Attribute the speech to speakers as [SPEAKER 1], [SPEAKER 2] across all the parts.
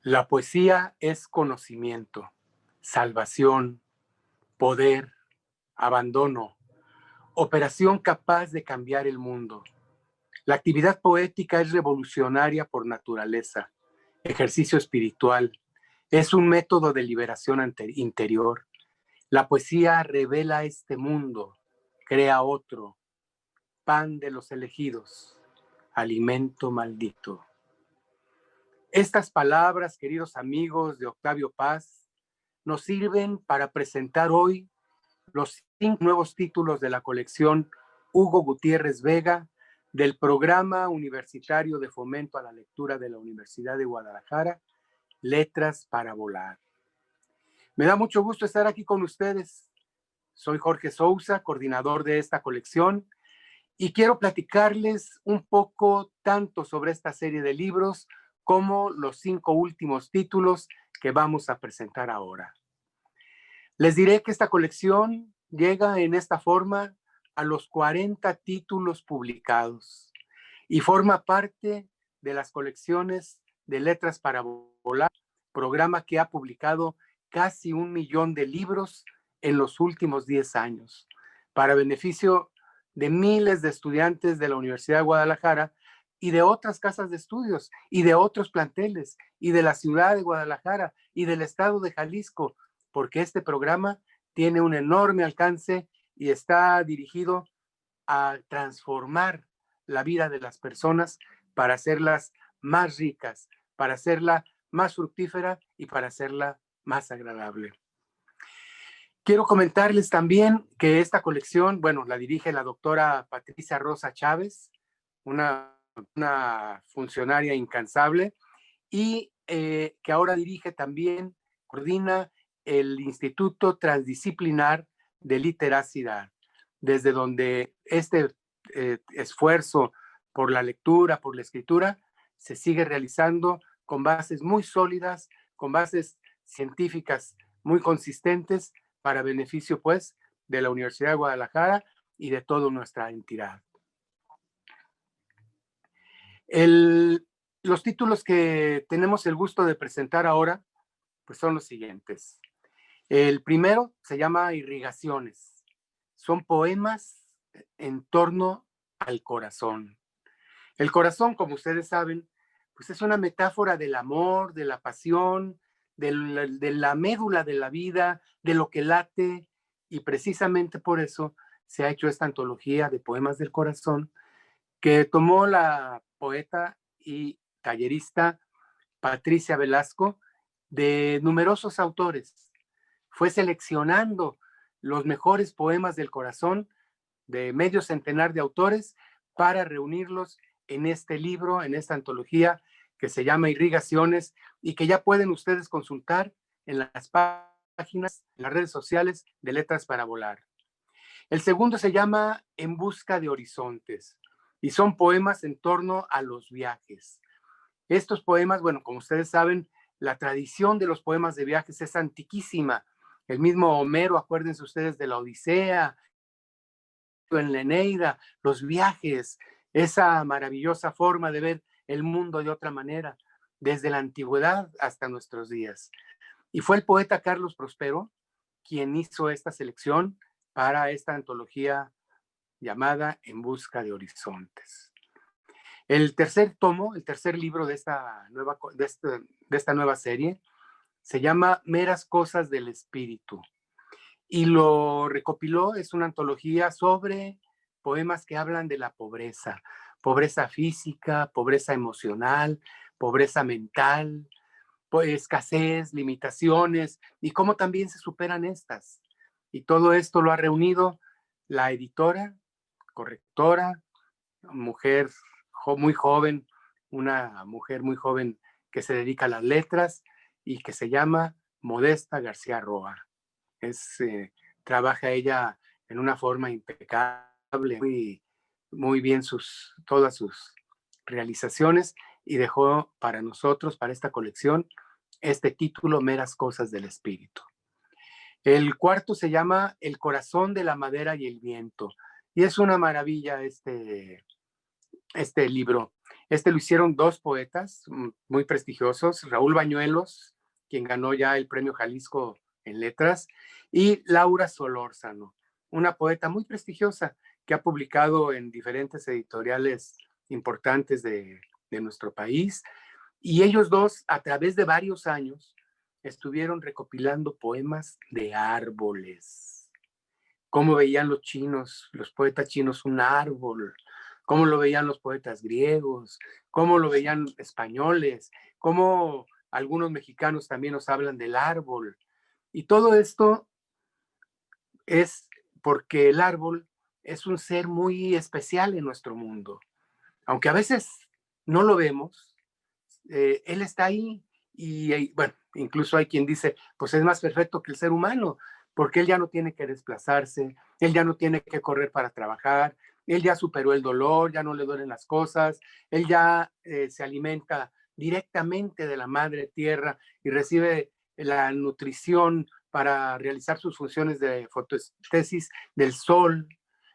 [SPEAKER 1] La poesía es conocimiento, salvación, poder, abandono, operación capaz de cambiar el mundo. La actividad poética es revolucionaria por naturaleza, ejercicio espiritual, es un método de liberación interior. La poesía revela este mundo, crea otro, pan de los elegidos, alimento maldito. Estas palabras, queridos amigos de Octavio Paz, nos sirven para presentar hoy los 5 nuevos títulos de la colección Hugo Gutiérrez Vega del Programa Universitario de Fomento a la Lectura de la Universidad de Guadalajara, Letras para Volar. Me da mucho gusto estar aquí con ustedes. Soy Jorge Sousa, coordinador de esta colección, y quiero platicarles un poco tanto sobre esta serie de libros como los 5 últimos títulos que vamos a presentar ahora. Les diré que esta colección llega en esta forma a los 40 títulos publicados y forma parte de las colecciones de Letras para Volar, programa que ha publicado casi 1 millón de libros en los últimos 10 años, para beneficio de miles de estudiantes de la Universidad de Guadalajara y de otras casas de estudios y de otros planteles y de la ciudad de Guadalajara y del estado de Jalisco, porque este programa tiene un enorme alcance y está dirigido a transformar la vida de las personas para hacerlas más ricas, para hacerla más fructífera y para hacerla más agradable. Quiero comentarles también que esta colección, bueno, la dirige la doctora Patricia Rosa Chávez, una funcionaria incansable, y que ahora dirige también, coordina el Instituto Transdisciplinar de Literacidad, desde donde este esfuerzo por la lectura, por la escritura, se sigue realizando con bases muy sólidas, con bases científicas muy consistentes para beneficio, pues, de la Universidad de Guadalajara y de toda nuestra entidad. Los títulos que tenemos el gusto de presentar ahora, pues son los siguientes. El primero se llama Irrigaciones. Son poemas en torno al corazón. El corazón, como ustedes saben, pues es una metáfora del amor, de la pasión, de la médula de la vida, de lo que late, y precisamente por eso se ha hecho esta antología de poemas del corazón que tomó la poeta y tallerista Patricia Velasco de numerosos autores. Fue seleccionando los mejores poemas del corazón de medio centenar de autores para reunirlos en este libro, en esta antología que se llama Irrigaciones y que ya pueden ustedes consultar en las páginas, en las redes sociales de Letras para Volar. El segundo se llama En busca de horizontes y son poemas en torno a los viajes. Estos poemas, bueno, como ustedes saben, la tradición de los poemas de viajes es antiquísima. El mismo Homero, acuérdense ustedes de la Odisea, en la Eneida, los viajes, esa maravillosa forma de ver el mundo de otra manera, desde la antigüedad hasta nuestros días. Y fue el poeta Carlos Prospero quien hizo esta selección para esta antología llamada En busca de horizontes. El tercer tomo, el tercer libro de esta nueva serie, se llama Meras Cosas del Espíritu. Y lo recopiló, es una antología sobre poemas que hablan de la pobreza, pobreza física, pobreza emocional, pobreza mental, escasez, limitaciones y cómo también se superan estas. Y todo esto lo ha reunido la editora, correctora, mujer muy joven, una mujer muy joven que se dedica a las letras y que se llama Modesta García Roa. Trabaja ella en una forma impecable, muy bien todas sus realizaciones y dejó para nosotros, para esta colección, este título, Meras Cosas del Espíritu. El cuarto se llama El corazón de la madera y el viento y es una maravilla este libro. Este lo hicieron dos poetas muy prestigiosos, Raúl Bañuelos, quien ganó ya el Premio Jalisco en Letras, y Laura Solórzano, una poeta muy prestigiosa que ha publicado en diferentes editoriales importantes de nuestro país. Y ellos dos, a través de varios años, estuvieron recopilando poemas de árboles. Cómo veían los chinos, los poetas chinos, un árbol, cómo lo veían los poetas griegos, cómo lo veían españoles, cómo algunos mexicanos también nos hablan del árbol. Y todo esto es porque el árbol es un ser muy especial en nuestro mundo. Aunque a veces no lo vemos, él está ahí y, bueno, incluso hay quien dice, pues es más perfecto que el ser humano, porque él ya no tiene que desplazarse, él ya no tiene que correr para trabajar, él ya superó el dolor, ya no le duelen las cosas, él ya se alimenta directamente de la madre tierra y recibe la nutrición para realizar sus funciones de fotosíntesis del sol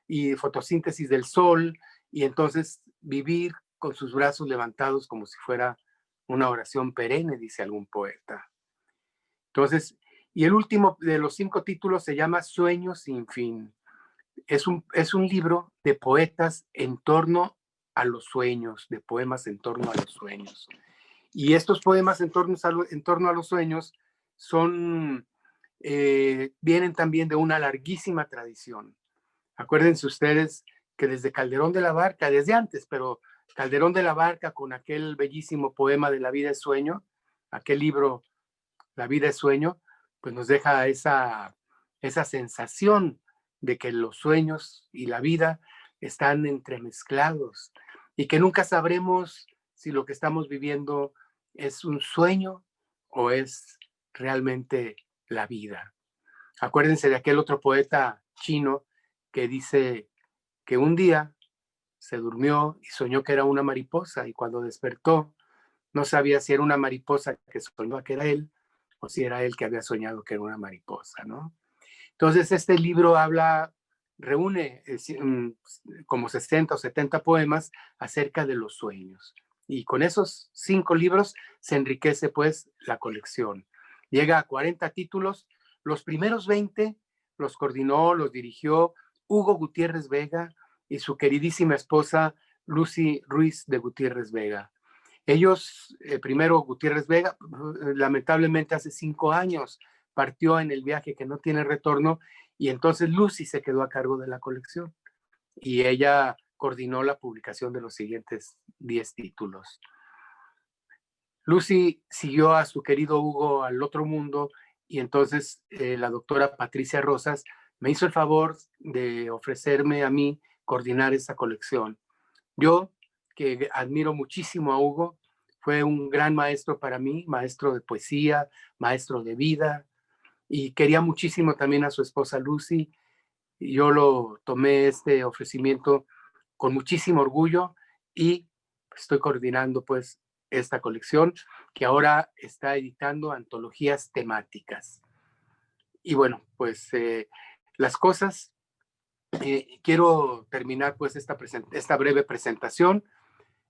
[SPEAKER 1] y fotosíntesis del sol, y entonces vivir con sus brazos levantados como si fuera una oración perenne, dice algún poeta. Entonces, y el último de los 5 títulos se llama Sueños sin fin. Es un libro de poetas en torno a los sueños, de poemas en torno a los sueños. Y estos poemas en torno a los sueños son, vienen también de una larguísima tradición. Acuérdense ustedes que desde Calderón de la Barca, desde antes, pero Calderón de la Barca con aquel bellísimo poema de La vida es sueño, aquel libro La vida es sueño, pues nos deja esa sensación de que los sueños y la vida están entremezclados y que nunca sabremos si lo que estamos viviendo es un sueño o es realmente la vida. Acuérdense de aquel otro poeta chino que dice que un día se durmió y soñó que era una mariposa y cuando despertó no sabía si era una mariposa que soñó que era él o si era él que había soñado que era una mariposa, ¿no? Entonces este libro reúne como 60 o 70 poemas acerca de los sueños. Y con esos 5 libros se enriquece pues la colección. Llega a 40 títulos. Los primeros 20 los coordinó, los dirigió Hugo Gutiérrez Vega y su queridísima esposa Lucy Ruiz de Gutiérrez Vega. Ellos, primero Gutiérrez Vega, lamentablemente hace 5 años partió en el viaje que no tiene retorno y entonces Lucy se quedó a cargo de la colección y ella coordinó la publicación de los siguientes 10 títulos. Lucy siguió a su querido Hugo al otro mundo y entonces la doctora Patricia Rosas me hizo el favor de ofrecerme a mí coordinar esa colección. Yo, que admiro muchísimo a Hugo, fue un gran maestro para mí, maestro de poesía, maestro de vida, y quería muchísimo también a su esposa Lucy. Y yo lo tomé este ofrecimiento con muchísimo orgullo y estoy coordinando pues esta colección que ahora está editando antologías temáticas. Y bueno, pues las cosas, quiero terminar pues esta breve presentación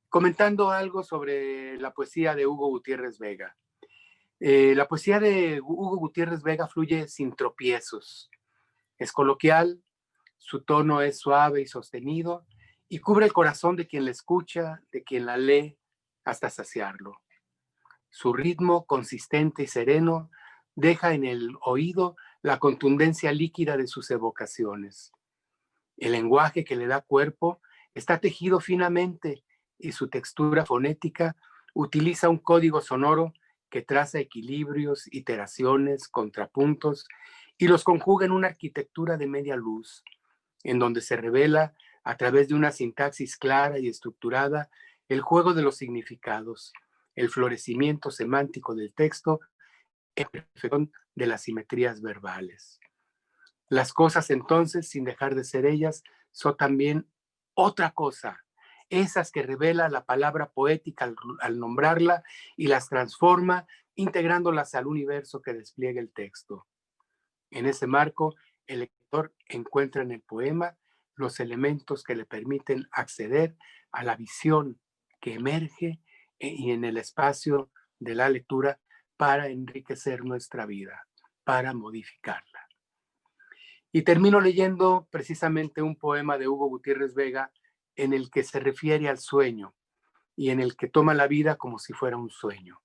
[SPEAKER 1] comentando algo sobre la poesía de Hugo Gutiérrez Vega. La poesía de Hugo Gutiérrez Vega fluye sin tropiezos. Es coloquial, su tono es suave y sostenido y cubre el corazón de quien la escucha, de quien la lee, hasta saciarlo. Su ritmo consistente y sereno deja en el oído la contundencia líquida de sus evocaciones. El lenguaje que le da cuerpo está tejido finamente y su textura fonética utiliza un código sonoro que traza equilibrios, iteraciones, contrapuntos y los conjuga en una arquitectura de media luz, en donde se revela a través de una sintaxis clara y estructurada el juego de los significados, el florecimiento semántico del texto en perfección de las simetrías verbales. Las cosas entonces, sin dejar de ser ellas, son también otra cosa, esas que revela la palabra poética al nombrarla y las transforma, integrándolas al universo que despliega el texto. En ese marco, el lector encuentra en el poema los elementos que le permiten acceder a la visión que emerge y en el espacio de la lectura para enriquecer nuestra vida, para modificarla. Y termino leyendo precisamente un poema de Hugo Gutiérrez Vega en el que se refiere al sueño y en el que toma la vida como si fuera un sueño.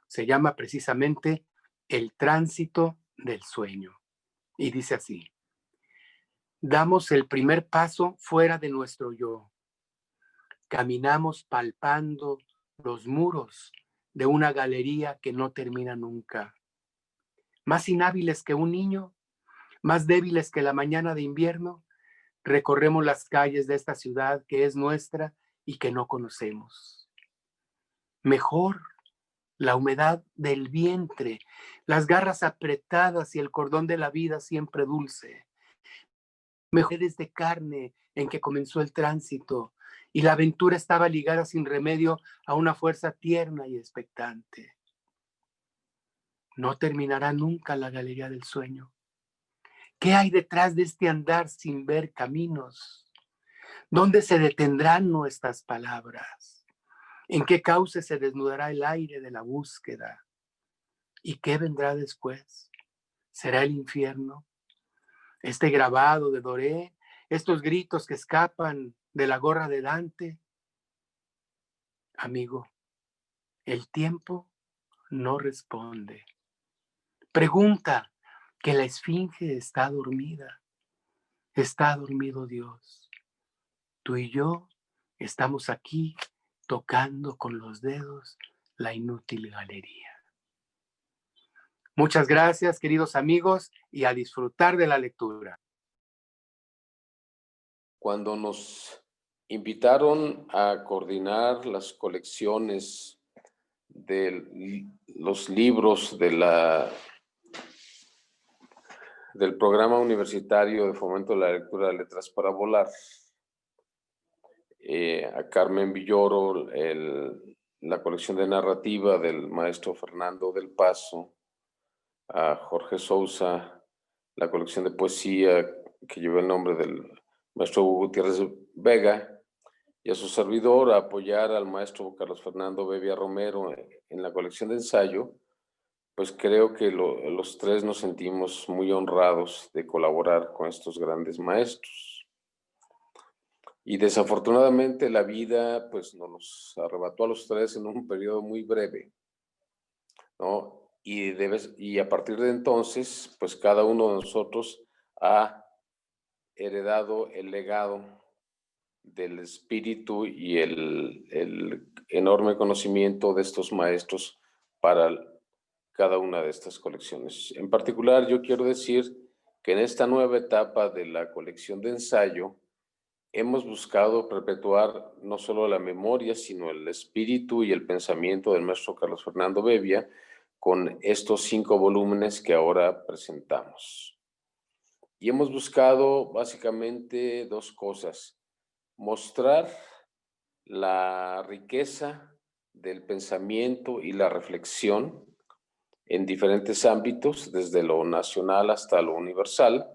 [SPEAKER 1] Se llama precisamente El tránsito del sueño. Y dice así: damos el primer paso fuera de nuestro yo. Caminamos palpando los muros de una galería que no termina nunca. Más inhábiles que un niño, más débiles que la mañana de invierno, recorremos las calles de esta ciudad que es nuestra y que no conocemos. Mejor la humedad del vientre, las garras apretadas y el cordón de la vida siempre dulce. Mejor de carne en que comenzó el tránsito y la aventura estaba ligada sin remedio a una fuerza tierna y expectante. No terminará nunca la galería del sueño. ¿Qué hay detrás de este andar sin ver caminos? ¿Dónde se detendrán nuestras palabras? ¿En qué cauce se desnudará el aire de la búsqueda? ¿Y qué vendrá después? ¿Será el infierno? Este grabado de Doré, estos gritos que escapan de la gorra de Dante. Amigo, el tiempo no responde. Pregunta que la esfinge está dormida. Está dormido Dios. Tú y yo estamos aquí tocando con los dedos la inútil galería. Muchas gracias, queridos amigos, y a disfrutar de la lectura.
[SPEAKER 2] Cuando nos invitaron a coordinar las colecciones de los libros del Programa Universitario de Fomento de la Lectura de Letras para Volar, a Carmen Villoro, la colección de narrativa del maestro Fernando del Paso, a Jorge Sousa, la colección de poesía que lleva el nombre del maestro Hugo Gutiérrez Vega, y a su servidor a apoyar al maestro Carlos Fernando Bebia Romero en la colección de ensayo, pues creo que los tres nos sentimos muy honrados de colaborar con estos grandes maestros. Y desafortunadamente la vida pues nos arrebató a los tres en un periodo muy breve, ¿no? Y a partir de entonces, pues cada uno de nosotros ha heredado el legado del espíritu y el enorme conocimiento de estos maestros para cada una de estas colecciones. En particular, yo quiero decir que en esta nueva etapa de la colección de ensayo, hemos buscado perpetuar no solo la memoria, sino el espíritu y el pensamiento del maestro Carlos Fernando Bebia con estos 5 volúmenes que ahora presentamos. Y hemos buscado básicamente 2 cosas: mostrar la riqueza del pensamiento y la reflexión en diferentes ámbitos, desde lo nacional hasta lo universal,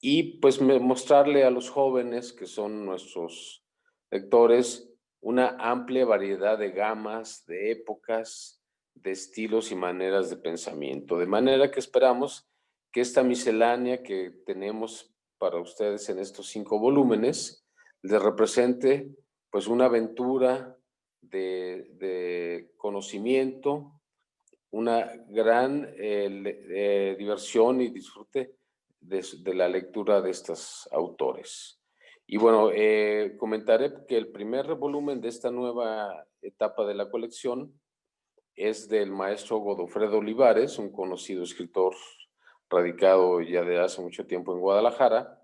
[SPEAKER 2] y pues mostrarle a los jóvenes que son nuestros lectores una amplia variedad de gamas, de épocas, de estilos y maneras de pensamiento. De manera que esperamos que esta miscelánea que tenemos para ustedes en estos 5 volúmenes les represente pues una aventura de conocimiento, una gran diversión y disfrute de la lectura de estos autores. Y bueno, comentaré que el primer volumen de esta nueva etapa de la colección es del maestro Godofredo Olivares, un conocido escritor radicado ya de hace mucho tiempo en Guadalajara,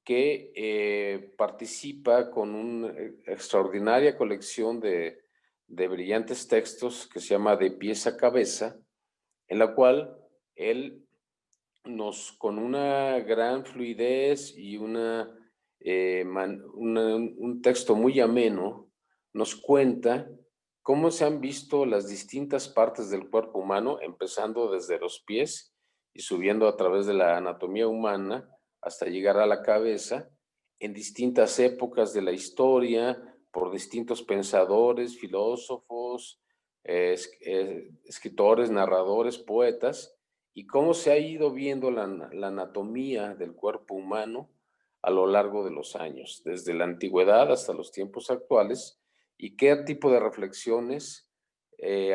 [SPEAKER 2] que participa con una extraordinaria colección de brillantes textos que se llama De pies a cabeza, en la cual él con una gran fluidez y un texto muy ameno, nos cuenta cómo se han visto las distintas partes del cuerpo humano, empezando desde los pies y subiendo a través de la anatomía humana hasta llegar a la cabeza, en distintas épocas de la historia, por distintos pensadores, filósofos, escritores, narradores, poetas, y cómo se ha ido viendo la anatomía del cuerpo humano a lo largo de los años, desde la antigüedad hasta los tiempos actuales, y qué tipo de reflexiones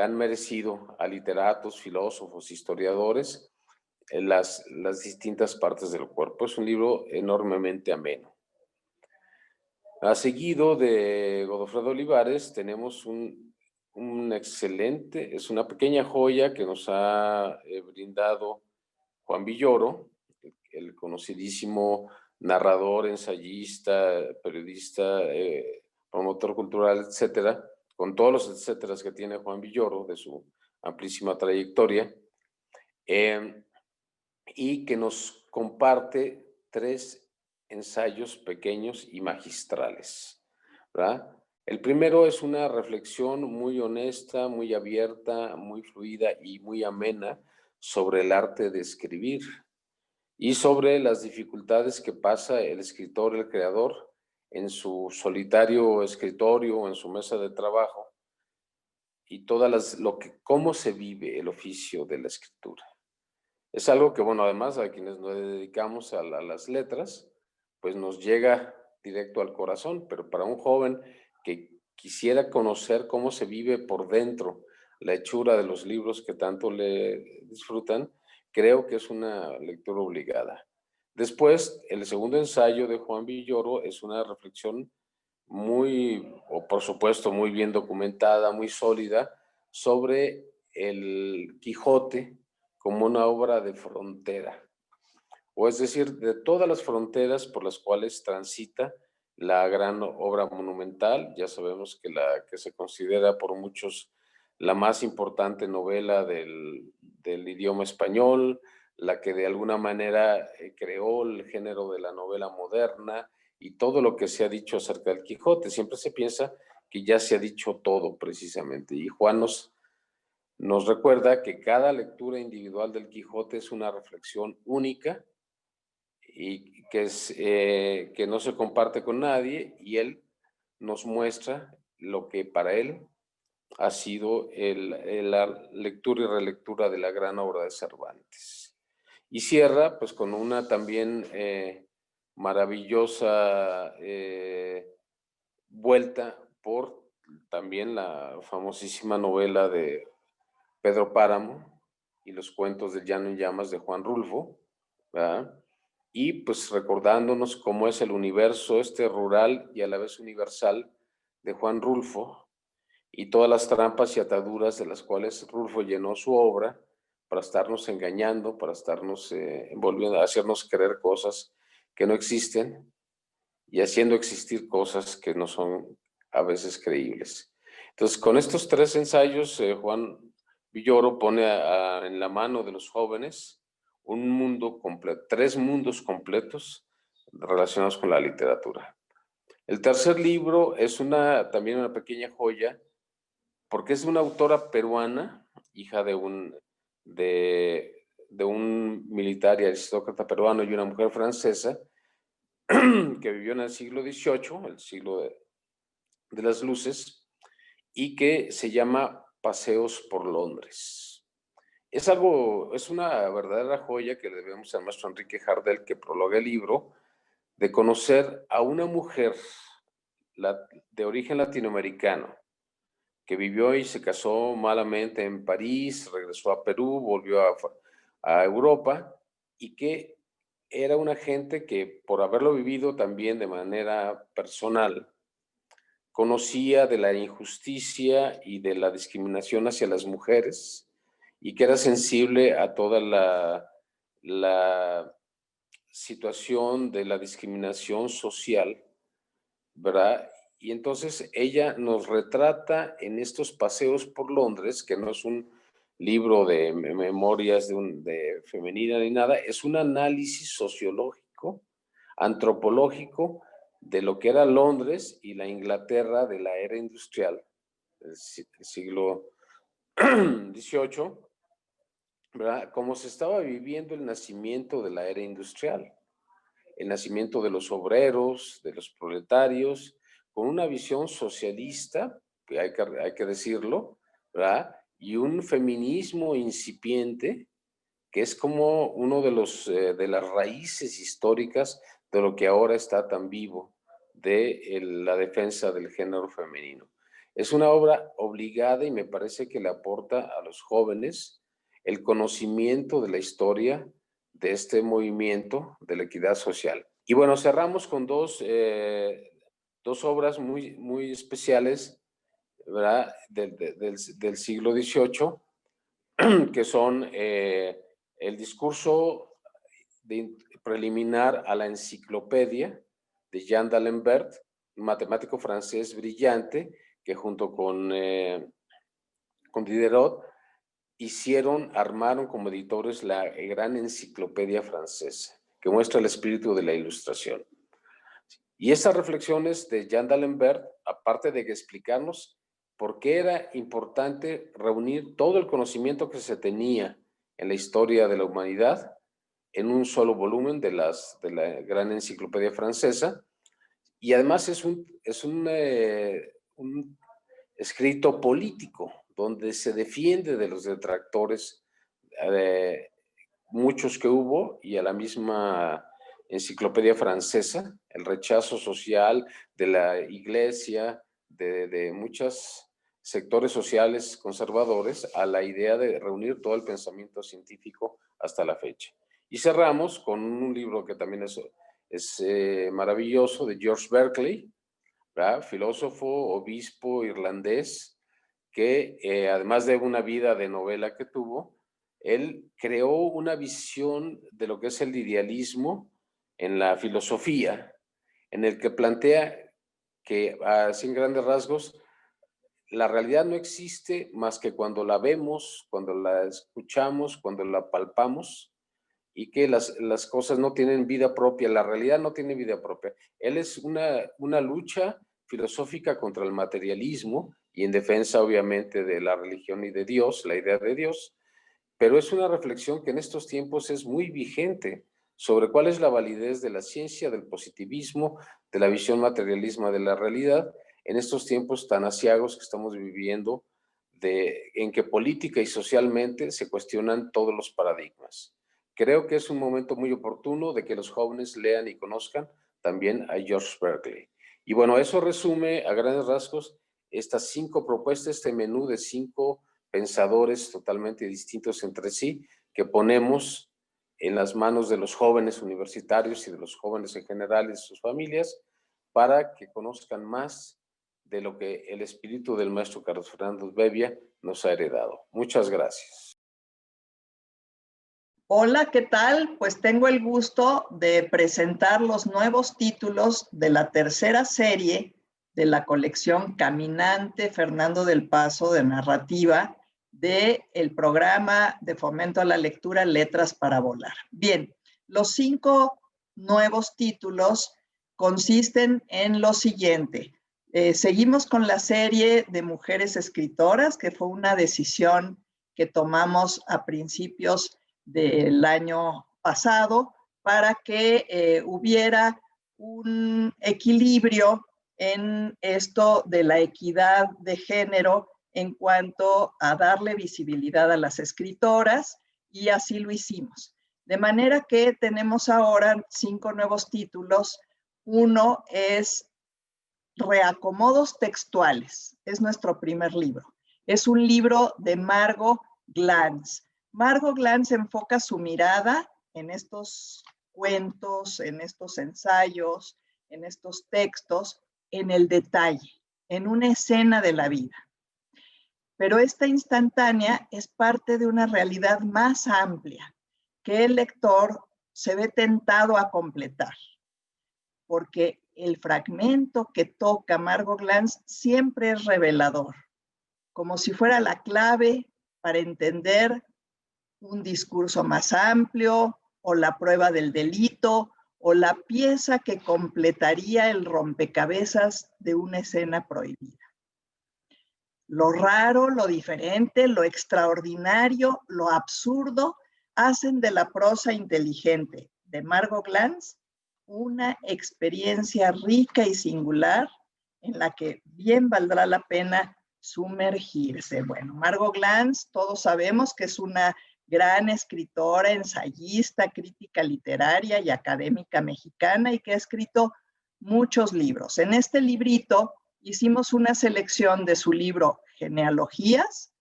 [SPEAKER 2] han merecido a literatos, filósofos, historiadores en las distintas partes del cuerpo. Es un libro enormemente ameno. A seguido de Godofredo Olivares tenemos un excelente, es una pequeña joya que nos ha brindado Juan Villoro, el conocidísimo narrador, ensayista, periodista, promotor cultural, etcétera, con todos los etcéteras que tiene Juan Villoro de su amplísima trayectoria, y que nos comparte 3 ensayos pequeños y magistrales, ¿verdad? El primero es una reflexión muy honesta, muy abierta, muy fluida y muy amena sobre el arte de escribir y sobre las dificultades que pasa el escritor, el creador, en su solitario escritorio, en su mesa de trabajo, y cómo se vive el oficio de la escritura. Es algo que, bueno, además a quienes nos dedicamos a las letras, pues nos llega directo al corazón, pero para un joven que quisiera conocer cómo se vive por dentro la hechura de los libros que tanto le disfrutan, creo que es una lectura obligada. Después, el segundo ensayo de Juan Villoro es una reflexión por supuesto, muy bien documentada, muy sólida, sobre el Quijote como una obra de frontera, o es decir, de todas las fronteras por las cuales transita la gran obra monumental. Ya sabemos que la que se considera por muchos la más importante novela del idioma español, la que de alguna manera creó el género de la novela moderna, y todo lo que se ha dicho acerca del Quijote. Siempre se piensa que ya se ha dicho todo precisamente, y Juan nos recuerda que cada lectura individual del Quijote es una reflexión única y que no se comparte con nadie, y él nos muestra lo que para él ha sido la lectura y relectura de la gran obra de Cervantes. Y cierra pues con una también maravillosa vuelta por también la famosísima novela de Pedro Páramo y los cuentos del Llano en Llamas de Juan Rulfo, ¿verdad? Y pues recordándonos cómo es el universo rural y a la vez universal de Juan Rulfo, y todas las trampas y ataduras de las cuales Rulfo llenó su obra para estarnos engañando, para estarnos envolviendo, hacernos creer cosas que no existen y haciendo existir cosas que no son a veces creíbles. Entonces, con estos 3 ensayos, Juan Villoro pone en la mano de los jóvenes un mundo completo, 3 mundos completos relacionados con la literatura. El tercer libro es también una pequeña joya, porque es una autora peruana, hija de un militar y aristócrata peruano y una mujer francesa, que vivió en el siglo XVIII, el siglo de las luces, y que se llama Paseos por Londres. Es una verdadera joya que le debemos al maestro Enrique Jardel, que prologa el libro, de conocer a una mujer de origen latinoamericano, que vivió y se casó malamente en París, regresó a Perú, volvió a Europa, y que era una gente que, por haberlo vivido también de manera personal, conocía de la injusticia y de la discriminación hacia las mujeres, y que era sensible a toda la situación de la discriminación social, ¿verdad? Y entonces ella nos retrata en estos paseos por Londres, que no es un libro de memorias de femenina ni nada, es un análisis sociológico, antropológico, de lo que era Londres y la Inglaterra de la era industrial, del siglo XVIII, ¿verdad? Cómo se estaba viviendo el nacimiento de la era industrial, el nacimiento de los obreros, de los proletarios, con una visión socialista, que hay que decirlo, ¿verdad? Y un feminismo incipiente, que es como uno de de las raíces históricas de lo que ahora está tan vivo, de la defensa del género femenino. Es una obra obligada y me parece que le aporta a los jóvenes el conocimiento de la historia de este movimiento de la equidad social. Y bueno, cerramos con dos obras muy especiales, ¿verdad? Del siglo XVIII, que son el discurso preliminar a la enciclopedia de Jean d'Alembert, un matemático francés brillante que junto con Diderot armaron como editores la gran enciclopedia francesa, que muestra el espíritu de la Ilustración. Y esas reflexiones de Jean d'Alembert, aparte de explicarnos por qué era importante reunir todo el conocimiento que se tenía en la historia de la humanidad en un solo volumen de la gran enciclopedia francesa, y además es un escrito político, donde se defiende de los detractores, muchos que hubo, y a la misma enciclopedia francesa, el rechazo social de la iglesia, de muchos sectores sociales conservadores a la idea de reunir todo el pensamiento científico hasta la fecha. Y cerramos con un libro que también es maravilloso, de George Berkeley, ¿verdad? Filósofo, obispo irlandés, que además de una vida de novela que tuvo, él creó una visión de lo que es el idealismo en la filosofía, en el que plantea que, así en grandes rasgos, la realidad no existe más que cuando la vemos, cuando la escuchamos, cuando la palpamos, y que las cosas no tienen vida propia, la realidad no tiene vida propia. Él es una lucha filosófica contra el materialismo y en defensa, obviamente, de la religión y de Dios, la idea de Dios, pero es una reflexión que en estos tiempos es muy vigente sobre cuál es la validez de la ciencia, del positivismo, de la visión materialismo de la realidad, en estos tiempos tan aciagos que estamos viviendo, en que política y socialmente se cuestionan todos los paradigmas. Creo que es un momento muy oportuno de que los jóvenes lean y conozcan también a George Berkeley. Y bueno, eso resume a grandes rasgos estas 5 propuestas, este menú de 5 pensadores totalmente distintos entre sí, que ponemos en las manos de los jóvenes universitarios y de los jóvenes en general y sus familias, para que conozcan más de lo que el espíritu del maestro Carlos Fernando Bebbia nos ha heredado. Muchas gracias.
[SPEAKER 3] Hola, ¿qué tal? Pues tengo el gusto de presentar los nuevos títulos de la tercera serie de la colección Caminante Fernando del Paso de narrativa del programa de fomento a la lectura Letras para Volar. Bien, los 5 nuevos títulos consisten en lo siguiente. Seguimos con la serie de mujeres escritoras, que fue una decisión que tomamos a principios del año pasado para que hubiera un equilibrio en esto de la equidad de género en cuanto a darle visibilidad a las escritoras, y así lo hicimos. De manera que tenemos ahora 5 nuevos títulos. Uno es Reacomodos textuales, es nuestro primer libro. Es un libro de Margot Glantz. Margot Glantz enfoca su mirada en estos cuentos, en estos ensayos, en estos textos, en el detalle, en una escena de la vida. Pero esta instantánea es parte de una realidad más amplia que el lector se ve tentado a completar, porque el fragmento que toca Margot Glantz siempre es revelador, como si fuera la clave para entender un discurso más amplio, o la prueba del delito, o la pieza que completaría el rompecabezas de una escena prohibida. Lo raro, lo diferente, lo extraordinario, lo absurdo, hacen de la prosa inteligente de Margot Glantz una experiencia rica y singular en la que bien valdrá la pena sumergirse. Bueno, Margot Glantz, todos sabemos que es una gran escritora, ensayista, crítica literaria y académica mexicana y que ha escrito muchos libros. En este librito hicimos una selección de su libro Genealogías,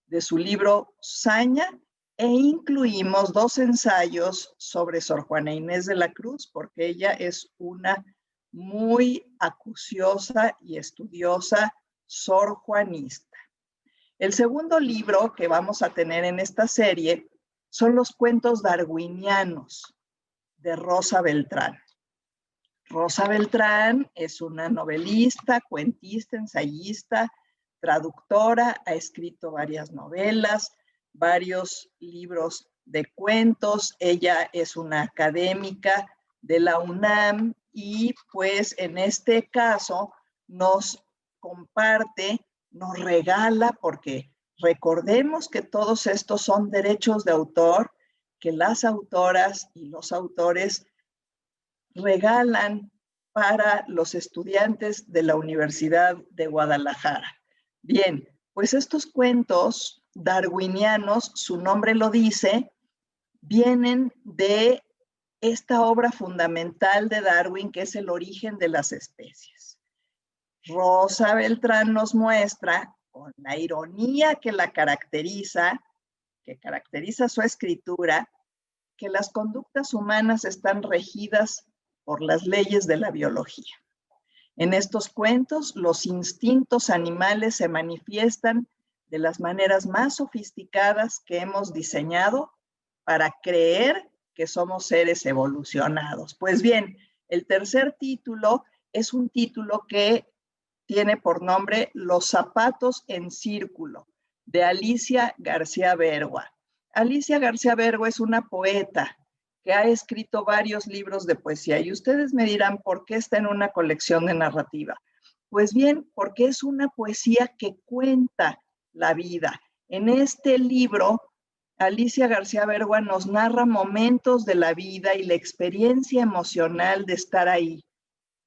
[SPEAKER 3] de su libro Saña, e incluimos 2 ensayos sobre Sor Juana Inés de la Cruz, porque ella es una muy acuciosa y estudiosa sorjuanista. El segundo libro que vamos a tener en esta serie son los cuentos darwinianos de Rosa Beltrán. Rosa Beltrán es una novelista, cuentista, ensayista, traductora, ha escrito varias novelas, varios libros de cuentos. Ella es una académica de la UNAM y pues en este caso nos comparte, nos regala, porque recordemos que todos estos son derechos de autor que las autoras y los autores regalan para los estudiantes de la Universidad de Guadalajara. Bien, pues estos cuentos darwinianos, su nombre lo dice, vienen de esta obra fundamental de Darwin, que es El origen de las especies. Rosa Beltrán nos muestra, con la ironía que la caracteriza, que caracteriza su escritura, que las conductas humanas están regidas por las leyes de la biología. En estos cuentos, los instintos animales se manifiestan de las maneras más sofisticadas que hemos diseñado para creer que somos seres evolucionados. Pues bien, el tercer título es un título que tiene por nombre Los zapatos en círculo, de Alicia García Bergua. Alicia García Bergua es una poeta que ha escrito varios libros de poesía y ustedes me dirán por qué está en una colección de narrativa. Pues bien, porque es una poesía que cuenta la vida. En este libro, Alicia García Bergua nos narra momentos de la vida y la experiencia emocional de estar ahí.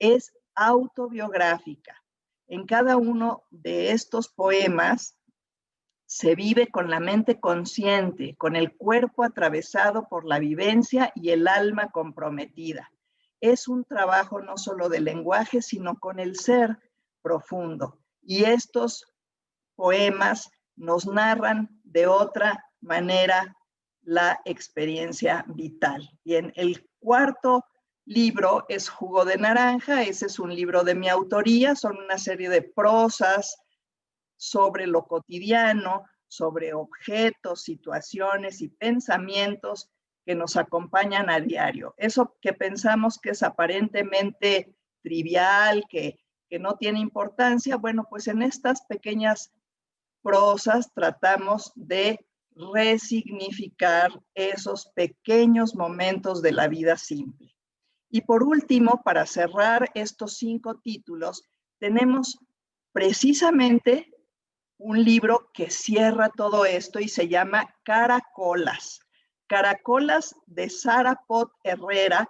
[SPEAKER 3] Es autobiográfica. En cada uno de estos poemas se vive con la mente consciente, con el cuerpo atravesado por la vivencia y el alma comprometida. Es un trabajo no solo de lenguaje, sino con el ser profundo. Y estos poemas nos narran de otra manera la experiencia vital. Bien, el cuarto libro es Jugo de Naranja. Ese es un libro de mi autoría. Son una serie de prosas sobre lo cotidiano, sobre objetos, situaciones y pensamientos que nos acompañan a diario. Eso que pensamos que es aparentemente trivial, que no tiene importancia, bueno, pues en estas pequeñas prosas tratamos de resignificar esos pequeños momentos de la vida simple. Y por último, para cerrar estos 5 títulos, tenemos precisamente un libro que cierra todo esto y se llama Caracolas. Caracolas, de Sara Pot Herrera,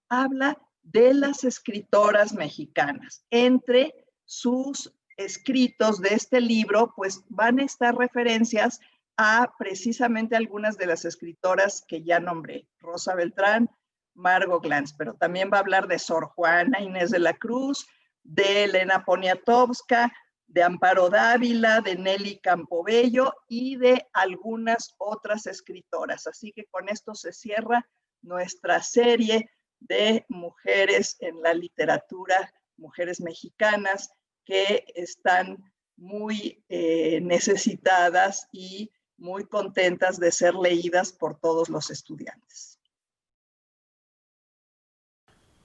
[SPEAKER 3] habla de las escritoras mexicanas. Entre sus escritos de este libro, pues van a estar referencias a precisamente algunas de las escritoras que ya nombré, Rosa Beltrán, Margot Glantz, pero también va a hablar de Sor Juana Inés de la Cruz, de Elena Poniatowska, de Amparo Dávila, de Nelly Campobello y de algunas otras escritoras. Así que con esto se cierra nuestra serie de mujeres en la literatura, mujeres mexicanas que están muy necesitadas y muy contentas de ser leídas por todos los estudiantes.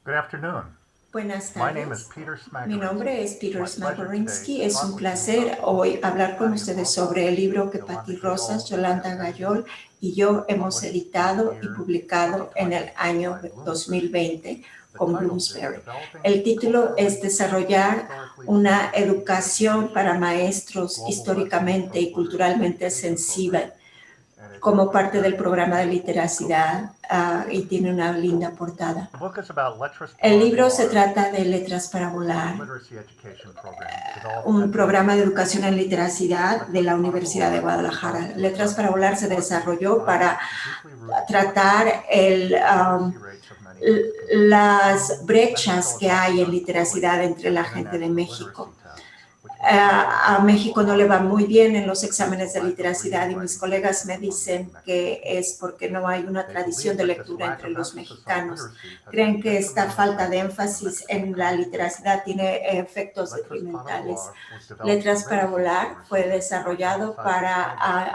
[SPEAKER 4] Good afternoon.
[SPEAKER 5] Buenas
[SPEAKER 4] My name
[SPEAKER 5] tardes.
[SPEAKER 4] is Peter
[SPEAKER 5] Mi nombre es Peter
[SPEAKER 4] My pleasure
[SPEAKER 5] Smagorinsky.
[SPEAKER 4] today to
[SPEAKER 5] Es
[SPEAKER 4] talk
[SPEAKER 5] un
[SPEAKER 4] with
[SPEAKER 5] placer
[SPEAKER 4] you about
[SPEAKER 5] hoy hablar con
[SPEAKER 4] the
[SPEAKER 5] ustedes
[SPEAKER 4] book
[SPEAKER 5] sobre el libro que
[SPEAKER 4] Yolanda
[SPEAKER 5] Patti Rosas,
[SPEAKER 4] Gayol
[SPEAKER 5] Yolanda
[SPEAKER 4] and
[SPEAKER 5] Gayol y yo hemos
[SPEAKER 4] published
[SPEAKER 5] editado
[SPEAKER 4] in
[SPEAKER 5] y
[SPEAKER 4] the year
[SPEAKER 5] publicado en
[SPEAKER 4] 2020
[SPEAKER 5] el año
[SPEAKER 4] by Bloomsbury.
[SPEAKER 5] 2020
[SPEAKER 4] The
[SPEAKER 5] con
[SPEAKER 4] title is
[SPEAKER 5] Bloomsbury.
[SPEAKER 4] Developing
[SPEAKER 5] El título
[SPEAKER 4] Culturally
[SPEAKER 5] es Desarrollar
[SPEAKER 4] Historically
[SPEAKER 5] una
[SPEAKER 4] Sensitive
[SPEAKER 5] educación para maestros
[SPEAKER 4] Global
[SPEAKER 5] históricamente
[SPEAKER 4] Lessons
[SPEAKER 5] y
[SPEAKER 4] from
[SPEAKER 5] culturalmente
[SPEAKER 4] Education
[SPEAKER 5] sensible.
[SPEAKER 4] Program. And
[SPEAKER 5] como parte del programa de literacidad y tiene una linda portada. El libro se trata de Letras para Volar, un programa de educación en literacidad de la Universidad de Guadalajara. Letras para Volar se desarrolló para tratar las brechas que hay en literacidad entre la gente de México. A México no le va muy bien en los exámenes de literacidad y mis colegas me dicen que es porque no hay una tradición de lectura entre los mexicanos. Creen que esta falta de énfasis en la literacidad tiene efectos detrimentales. Letras para Volar fue desarrollado para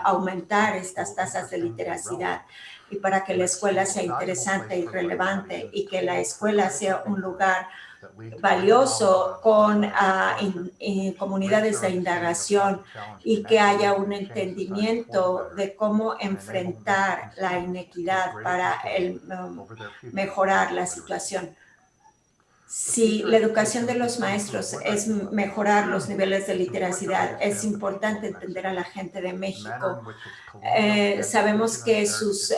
[SPEAKER 5] aumentar estas tasas de literacidad y para que la escuela sea interesante y relevante y que la escuela sea un lugar valioso con comunidades de indagación y que haya un entendimiento de cómo enfrentar la inequidad para mejorar la situación. Si la educación de los maestros es mejorar los niveles de literacidad, es importante entender a la gente de México. Sabemos que sus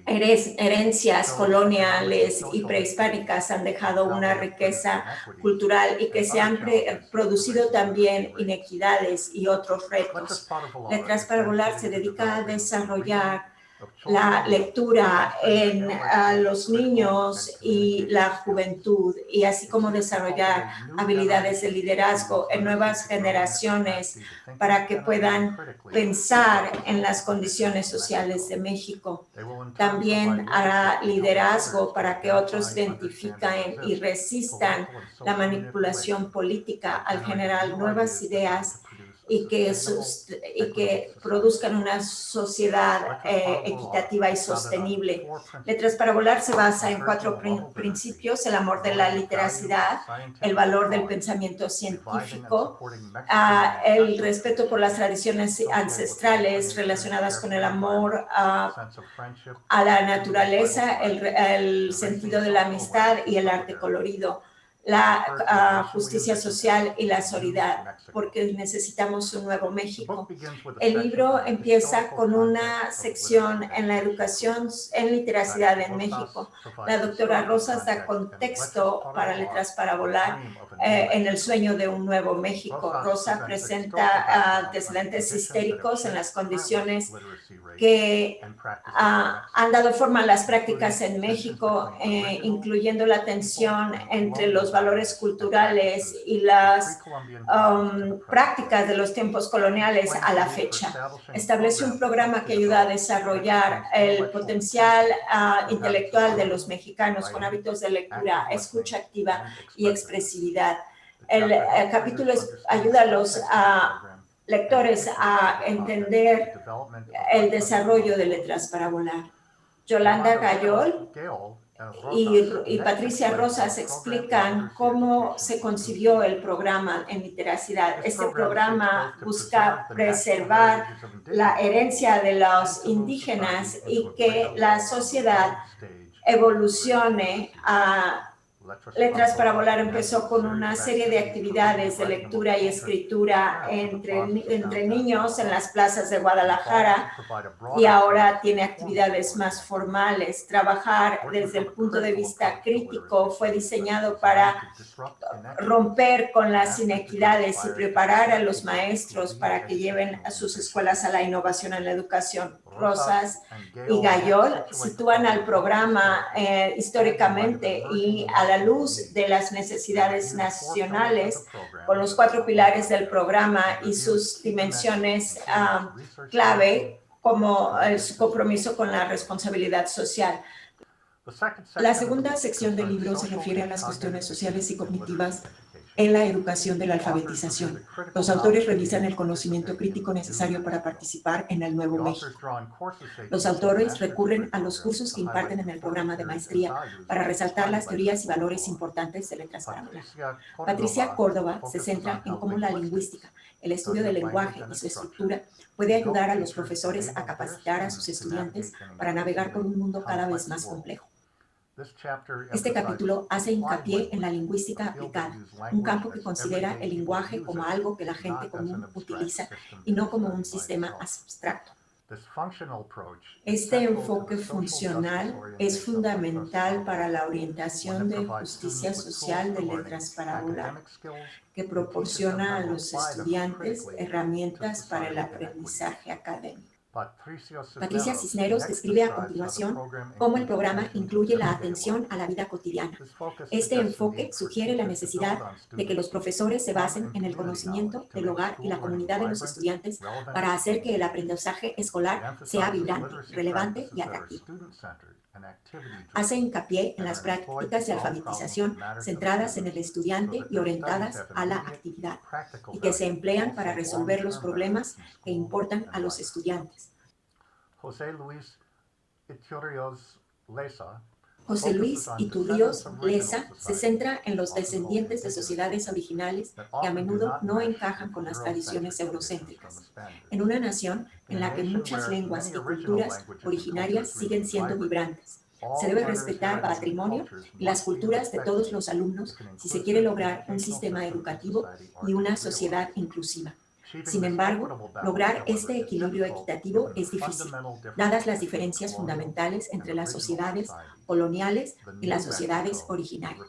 [SPEAKER 5] herencias coloniales y prehispánicas han dejado una riqueza cultural y que se han producido también inequidades y otros retos. Letras para Volar se dedica a desarrollar la lectura en los niños y la juventud y así como desarrollar habilidades de liderazgo en nuevas generaciones para que puedan pensar en las condiciones sociales de México. También hará liderazgo para que otros identifiquen y resistan la manipulación política al generar nuevas ideas y que produzcan una sociedad equitativa y sostenible. Letras para Volar se basa en 4 principios: el amor de la literacidad, el valor del pensamiento científico, el respeto por las tradiciones ancestrales relacionadas con el amor a la naturaleza, el sentido de la amistad y el arte colorido, la justicia social y la solidaridad, porque necesitamos un nuevo México. El libro empieza con una sección en la educación en literacidad en México. La doctora Rosas da contexto para Letras para Volar en el sueño de un nuevo México. Rosa presenta antecedentes históricos en las condiciones que han dado forma a las prácticas en México, incluyendo la tensión entre los valores culturales y las prácticas de los tiempos coloniales a la fecha. Establece un programa que ayuda a desarrollar el potencial intelectual de los mexicanos con hábitos de lectura, escucha activa y expresividad. El capítulo ayuda a los lectores a entender el desarrollo de Letras para Volar. Yolanda Gayol y Patricia Rosas explican cómo se concibió el programa en literacidad. Este programa busca preservar la herencia de los indígenas y que la sociedad evolucione a Letras para Volar. Empezó con una serie de actividades de lectura y escritura entre niños en las plazas de Guadalajara y ahora tiene actividades más formales. Trabajar desde el punto de vista crítico fue diseñado para romper con las inequidades y preparar a los maestros para que lleven a sus escuelas a la innovación en la educación. Rosas y Gayol sitúan al programa históricamente y a la luz de las necesidades nacionales con los 4 pilares del programa y sus dimensiones clave como su compromiso con la responsabilidad social. La segunda sección del libro se refiere a las cuestiones sociales y cognitivas en la educación de la alfabetización. Los autores revisan el conocimiento crítico necesario para participar en el nuevo México. Los autores recurren a los cursos que imparten en el programa de maestría para resaltar las teorías y valores importantes de Letras para Volar. Patricia Córdoba se centra en cómo la lingüística, el estudio del lenguaje y su estructura puede ayudar a los profesores a capacitar a sus estudiantes para navegar por un mundo cada vez más complejo. Este capítulo hace hincapié en la lingüística aplicada, un campo que considera el lenguaje como algo que la gente común utiliza y no como un sistema abstracto. Este enfoque funcional es fundamental para la orientación de justicia social de Letras para Volar, que proporciona a los estudiantes herramientas para el aprendizaje académico. Patricia Cisneros describe a continuación cómo el programa incluye la atención a la vida cotidiana. Este enfoque sugiere la necesidad de que los profesores se basen en el conocimiento del hogar y la comunidad de los estudiantes para hacer que el aprendizaje escolar sea vibrante, relevante y atractivo. Hace hincapié en las prácticas de alfabetización centradas en el estudiante y orientadas a la actividad, y que se emplean para resolver los problemas que importan a los estudiantes.
[SPEAKER 4] José Luis Iturrioz
[SPEAKER 5] Leza se centra en los descendientes de sociedades originales que a menudo no encajan con las tradiciones eurocéntricas, en una nación en la que muchas lenguas y culturas originarias siguen siendo vibrantes. Se debe respetar el patrimonio y las culturas de todos los alumnos si se quiere lograr un sistema educativo y una sociedad inclusiva. Sin embargo, lograr este equilibrio equitativo es difícil, dadas las diferencias fundamentales entre las sociedades coloniales y las sociedades originarias.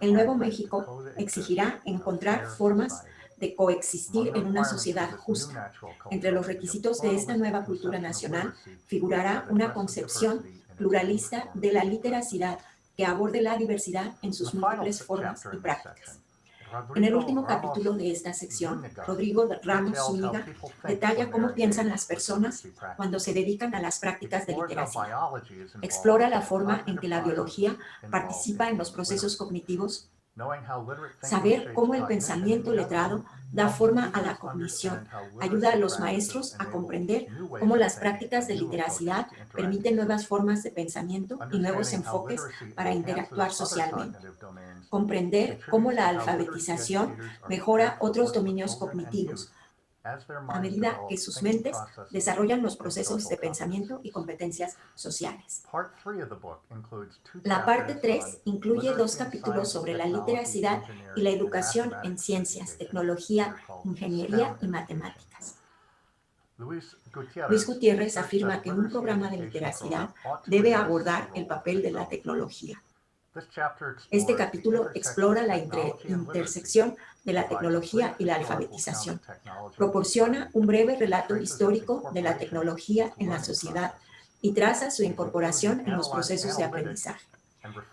[SPEAKER 5] El Nuevo México exigirá encontrar formas de coexistir en una sociedad justa. Entre los requisitos de esta nueva cultura nacional figurará una concepción pluralista de la literacidad que aborde la diversidad en sus múltiples formas y prácticas. En el último capítulo de esta sección, Rodrigo Ramos Zúñiga detalla cómo piensan las personas cuando se dedican a las prácticas de literacidad. Explora la forma en que la biología participa en los procesos cognitivos. Saber cómo el pensamiento letrado da forma a la cognición ayuda a los maestros a comprender cómo las prácticas de literacidad permiten nuevas formas de pensamiento y nuevos enfoques para interactuar socialmente. Comprender cómo la alfabetización mejora otros dominios cognitivos a medida que sus mentes desarrollan los procesos de pensamiento y competencias sociales. La parte 3 incluye 2 capítulos sobre la literacidad y la educación en ciencias, tecnología, ingeniería y matemáticas. Luis Gutiérrez afirma que un programa de literacidad debe abordar el papel de la tecnología. Este capítulo explora la intersección de la tecnología y la alfabetización. Proporciona un breve relato histórico de la tecnología en la sociedad y traza su incorporación en los procesos de aprendizaje.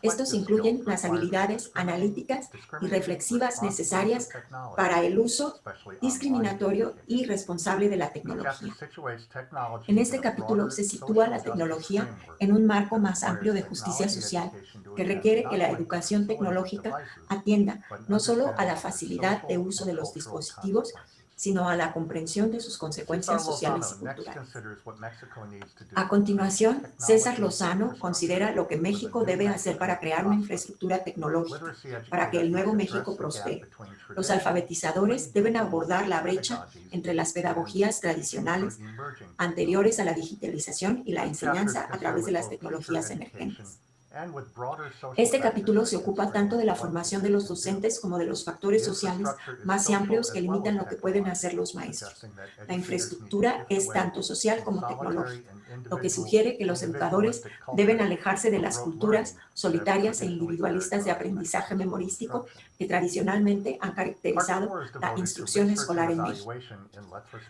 [SPEAKER 5] Estos incluyen las habilidades analíticas y reflexivas necesarias para el uso discriminatorio y responsable de la tecnología. En este capítulo se sitúa la tecnología en un marco más amplio de justicia social que requiere que la educación tecnológica atienda no solo a la facilidad de uso de los dispositivos, sino a la comprensión de sus consecuencias sociales y culturales. A continuación, César Lozano considera lo que México debe hacer para crear una infraestructura tecnológica para que el nuevo México prospere. Los alfabetizadores deben abordar la brecha entre las pedagogías tradicionales anteriores a la digitalización y la enseñanza a través de las tecnologías emergentes. Este capítulo se ocupa tanto de la formación de los docentes como de los factores sociales más amplios que limitan lo que pueden hacer los maestros. La infraestructura es tanto social como tecnológica, lo que sugiere que los educadores deben alejarse de las culturas solitarias e individualistas de aprendizaje memorístico que tradicionalmente han caracterizado la instrucción escolar en México.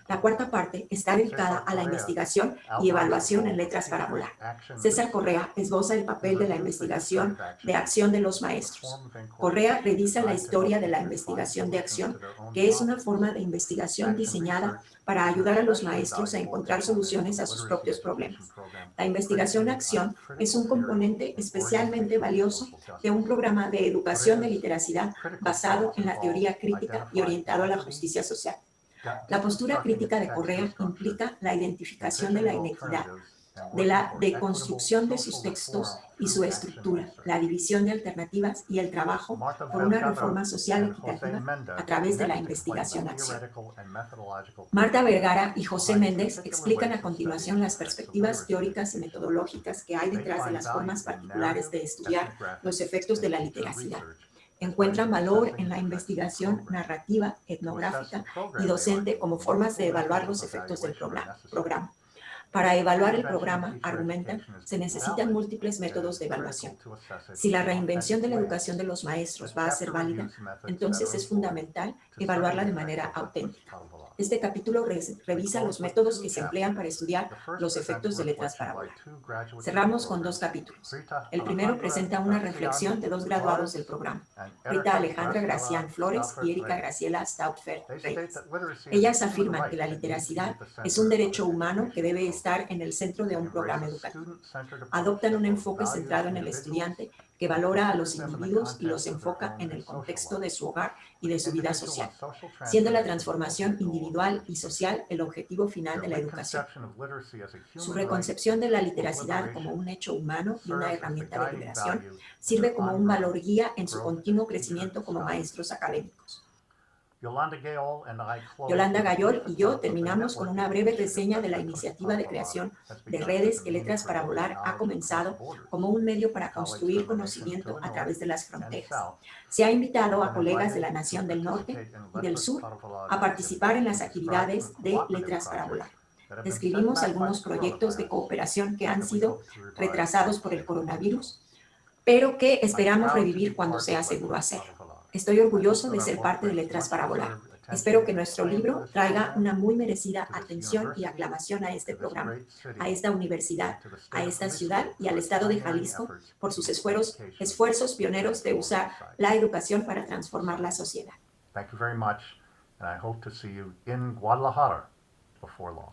[SPEAKER 5] La cuarta parte está dedicada a la investigación y evaluación en Letras para Volar. César Correa esboza el papel de la investigación de acción de los maestros. Correa revisa la historia de la investigación de acción, que es una forma de investigación diseñada para ayudar a los maestros a encontrar soluciones a sus propios problemas. La investigación-acción es un componente especialmente valioso de un programa de educación de literacidad basado en la teoría crítica y orientado a la justicia social. La postura crítica de Correa implica la identificación de la inequidad, de la deconstrucción de sus textos y su estructura, la división de alternativas y el trabajo por una reforma social equitativa a través de la investigación-acción. Marta Vergara y José Méndez explican a continuación las perspectivas teóricas y metodológicas que hay detrás de las formas particulares de estudiar los efectos de la literacidad. Encuentran valor en la investigación narrativa, etnográfica y docente como formas de evaluar los efectos del programa. Para evaluar el programa, argumentan, se necesitan múltiples métodos de evaluación. Si la reinvención de la educación de los maestros va a ser válida, entonces es fundamental evaluarla de manera auténtica. Este capítulo revisa los métodos que se emplean para estudiar los efectos de letras parábola. Cerramos con 2 capítulos. El primero presenta una reflexión de 2 graduados del programa, Rita Alejandra Gracián Flores y Erika Graciela Staupfer Reyes. Ellas afirman que la literacidad es un derecho humano que debe estar en el centro de un programa educativo. Adoptan un enfoque centrado en el estudiante que valora a los individuos y los enfoca en el contexto de su hogar y de su vida social, siendo la transformación individual y social el objetivo final de la educación. Su reconcepción de la literacidad como un hecho humano y una herramienta de liberación sirve como un valor guía en su continuo crecimiento como maestros académicos. Yolanda Gayol y yo terminamos con una breve reseña de la iniciativa de creación de redes que Letras para Volar ha comenzado como un medio para construir conocimiento a través de las fronteras. Se ha invitado a colegas de la Nación del Norte y del Sur a participar en las actividades de Letras para Volar. Describimos algunos proyectos de cooperación que han sido retrasados por el coronavirus, pero que esperamos revivir cuando sea seguro hacerlo. Estoy orgulloso de ser parte de Letras para Volar. Espero que nuestro libro traiga una muy merecida atención y aclamación a este programa, a esta universidad, a esta ciudad y al estado de Jalisco por sus esfuerzos pioneros de usar la educación para transformar la sociedad.
[SPEAKER 4] Thank you very much, and I hope to see you in Guadalajara before long.